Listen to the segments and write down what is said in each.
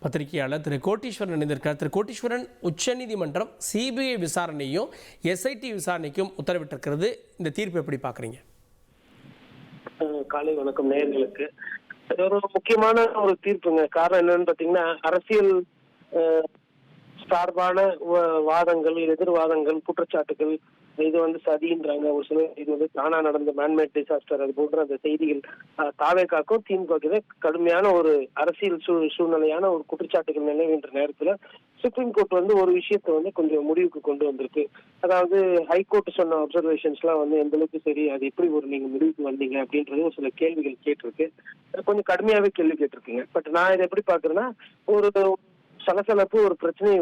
பத்திரிகையாளர் திரு கோட்டீஸ்வரன் இணைந்திருக்கிறார். திரு கோட்டீஸ்வரன், உச்சநீதிமன்றம் சிபிஐ விசாரணையும் எஸ்ஐடி விசாரணைக்கும் உத்தரவிட்டிருக்கிறது. இந்த தீர்ப்பு எப்படி பார்க்குறீங்க? காலை வணக்கம் நேயர்களுக்கு. ஒரு முக்கியமான ஒரு தீர்ப்புங்க. காரணம் என்னன்னு பார்த்தீங்கன்னா, அரசியல் சார்பான வாதங்கள், எதிர்வாதங்கள், குற்றச்சாட்டுகள், இது சதின்றாங்க ஒரு சிலர். இது தானா நடந்த மேன்மேட் டிசாஸ்டர், அது போன்ற அந்த செய்திகள் தாவேகாக்கும் திமுக கடுமையான ஒரு அரசியல் சூழ்நிலையான ஒரு குற்றச்சாட்டுகள் நினைவுன்ற நேரத்துல சுப்ரீம் கோர்ட் ஒரு விஷயத்த கொஞ்சம் முடிவுக்கு கொண்டு வந்திருக்கு. அதாவது ஹைகோர்ட் சொன்ன அப்சர்வேஷன்ஸ் எல்லாம் எந்த அளவுக்கு சரி, அது எப்படி நீங்க முடிவுக்கு வந்தீங்க அப்படின்றது ஒரு சில கேள்விகள் கேட்டிருக்கு. கொஞ்சம் கடுமையாவே கேள்வி கேட்டிருக்குங்க. பட் நான் இதை எப்படி பாக்குறேன்னா, ஒரு சலசலப்பு, ஒரு பிரச்சனையை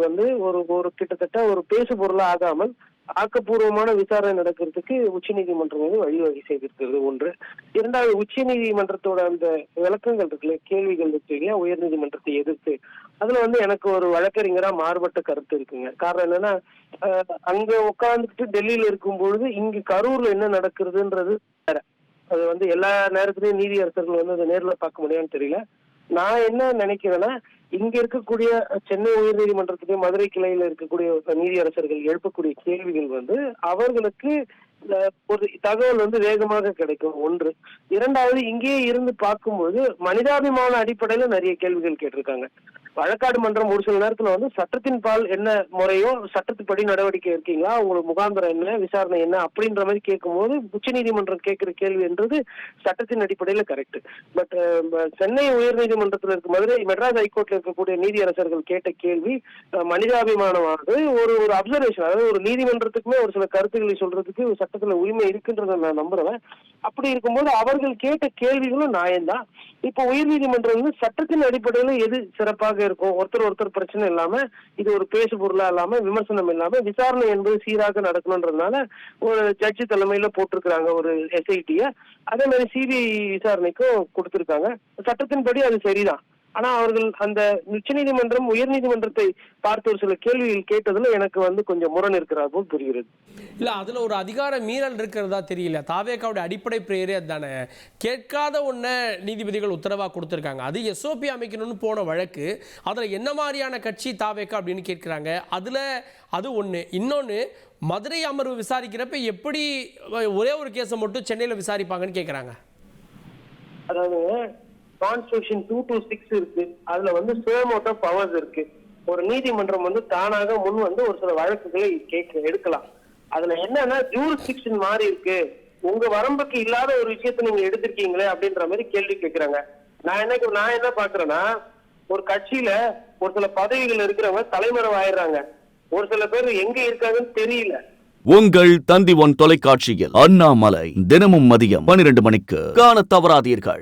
ஒரு கிட்டத்தட்ட ஒரு பேசு பொருளா ஆகாமல் ஆக்கப்பூர்வமான விசாரணை நடக்கிறதுக்கு உச்சநீதிமன்றம் வழிவகை செய்திருக்கிறது ஒன்று. இரண்டாவது, உச்சநீதிமன்றத்தோட அந்த விளக்கங்கள் இருக்குல்ல, கேள்விகள் இருக்கு இல்லையா, உயர்நீதிமன்றத்தை எதிர்த்து, அதுல எனக்கு ஒரு வழக்கறிஞரா மாறுபட்ட கருத்து இருக்குங்க. காரணம் என்னன்னா, அங்க உட்கார்ந்துட்டு டெல்லியில இருக்கும் பொழுது இங்கு கரூர்ல என்ன நடக்கிறதுன்றது வேற. அது எல்லா நேரத்திலயும் நீதியரசர்கள் அதை நேர்ல பார்க்க முடியான்னு தெரியல. நான் என்ன நினைக்கிறேன்னா, இங்க இருக்கக்கூடிய சென்னை உயர்நீதிமன்றத்துக்கு மதுரை கிளையில இருக்கக்கூடிய நீதியரசர்கள் எழுப்பக்கூடிய கேள்விகள் அவர்களுக்கு ஒரு தகவல் வேகமாக கிடைக்கும் ஒன்று. இரண்டாவது, இங்கேயே இருந்து பார்க்கும்போது மனிதாபிமான அடிப்படையில நிறைய கேள்விகள் கேட்டிருக்காங்க. வழக்காடு மன்றம் ஒரு சில நேரத்துல சட்டத்தின் பால் என்ன முறையோ, சட்டத்துப்படி நடவடிக்கை இருக்கீங்களா, உங்களுக்கு முகாந்திரம் என்ன, விசாரணை என்ன அப்படின்ற மாதிரி கேட்கும்போது உச்ச நீதிமன்றம் கேட்கிற கேள்வி என்றது சட்டத்தின் அடிப்படையில கரெக்ட். பட் சென்னை உயர்நீதிமன்றத்தில் இருக்க மதுரை மெட்ராஸ் ஹைகோர்ட்ல இருக்கக்கூடிய நீதியரசர்கள் கேட்ட கேள்வி மனிதாபிமானமானது. ஒரு அப்சர்வேஷன், அதாவது ஒரு நீதிமன்றத்துக்குமே ஒரு சில கருத்துக்களை சொல்றதுக்கு சட்டத்துல உரிமை இருக்குன்றத நான் நம்புறேன். அப்படி இருக்கும்போது அவர்கள் கேட்ட கேள்விகளும் நியாயம்தான். இப்ப உயர்நீதிமன்றம் சட்டத்தின் அடிப்படையில எது சிறப்பாக இருக்கும், ஒருத்தர் பிரச்சனை இல்லாம, இது ஒரு பேசு பொருளா இல்லாம, விமர்சனம் இல்லாம விசாரணை என்பது சீராக நடக்கணும்ன்றதுனால ஒரு ஜட்ஜி தலைமையில போட்டிருக்கிறாங்க ஒரு எஸ்ஐடிய. அதே மாதிரி சிபிஐ விசாரணைக்கும் கொடுத்திருக்காங்க. சட்டத்தின்படி அது சரிதான். ஆனா அவர்கள் அந்த உச்சநீதிமன்றம் உயர்நீதிமன்றத்தை பார்த்து ஒரு சில கேள்விகள் கேட்டதுல எனக்கு கொஞ்சம் முரண் இருக்கிறார் போல் புரிகிறது. இல்ல, அதுல ஒரு அதிகார மீறல் இருக்கிறதா தெரியல. தாவேகாவுடைய அடிப்படை பிரேயரே அதுதானே. கேட்காத ஒன்ன நீதிபதிகள் உத்தரவா கொடுத்திருக்காங்க. அது எஸ்ஓபி அமைக்கணும்னு போன வழக்கு. அதுல என்ன மாதிரியான கட்சி தாவேகா அப்படின்னு கேட்கிறாங்க. அதுல அது ஒண்ணு. இன்னொன்னு, மதுரை அமர்வு விசாரிக்கிறப்ப எப்படி ஒரே ஒரு கேஸை மட்டும் சென்னையில விசாரிப்பாங்கன்னு கேட்கிறாங்க. அதாவது கான்ஸ்டிடியூஷன் 226 இருக்கு. அதுல சுயமோட்டோ பவர்ஸ் இருக்கு. ஒரு நீதிமன்றம் தானாக முன் ஒரு சில வழக்குகளை எடுக்கலாம். அதுல என்னன்னா, ஜூரிஸ்டிக்ஷன் மாறி இருக்கு, உங்க வரம்புக்கு இல்லாத ஒரு விஷயத்த நீங்க எடுத்திருக்கீங்களே அப்படின்ற மாதிரி கேள்வி கேட்கிறாங்க. நான் என்ன பாக்குறேன்னா, ஒரு கட்சியில ஒரு சில பதவிகள் இருக்கிறவங்க தலைமறைவு ஆயிடுறாங்க. ஒரு சில பேர் எங்க இருக்காங்கன்னு தெரியல. உங்கள் தந்தி ஒன் தொலைக்காட்சியில் அண்ணாமலை தினமும் மதியம் 12 மணிக்கு காண தவறாதீர்கள்.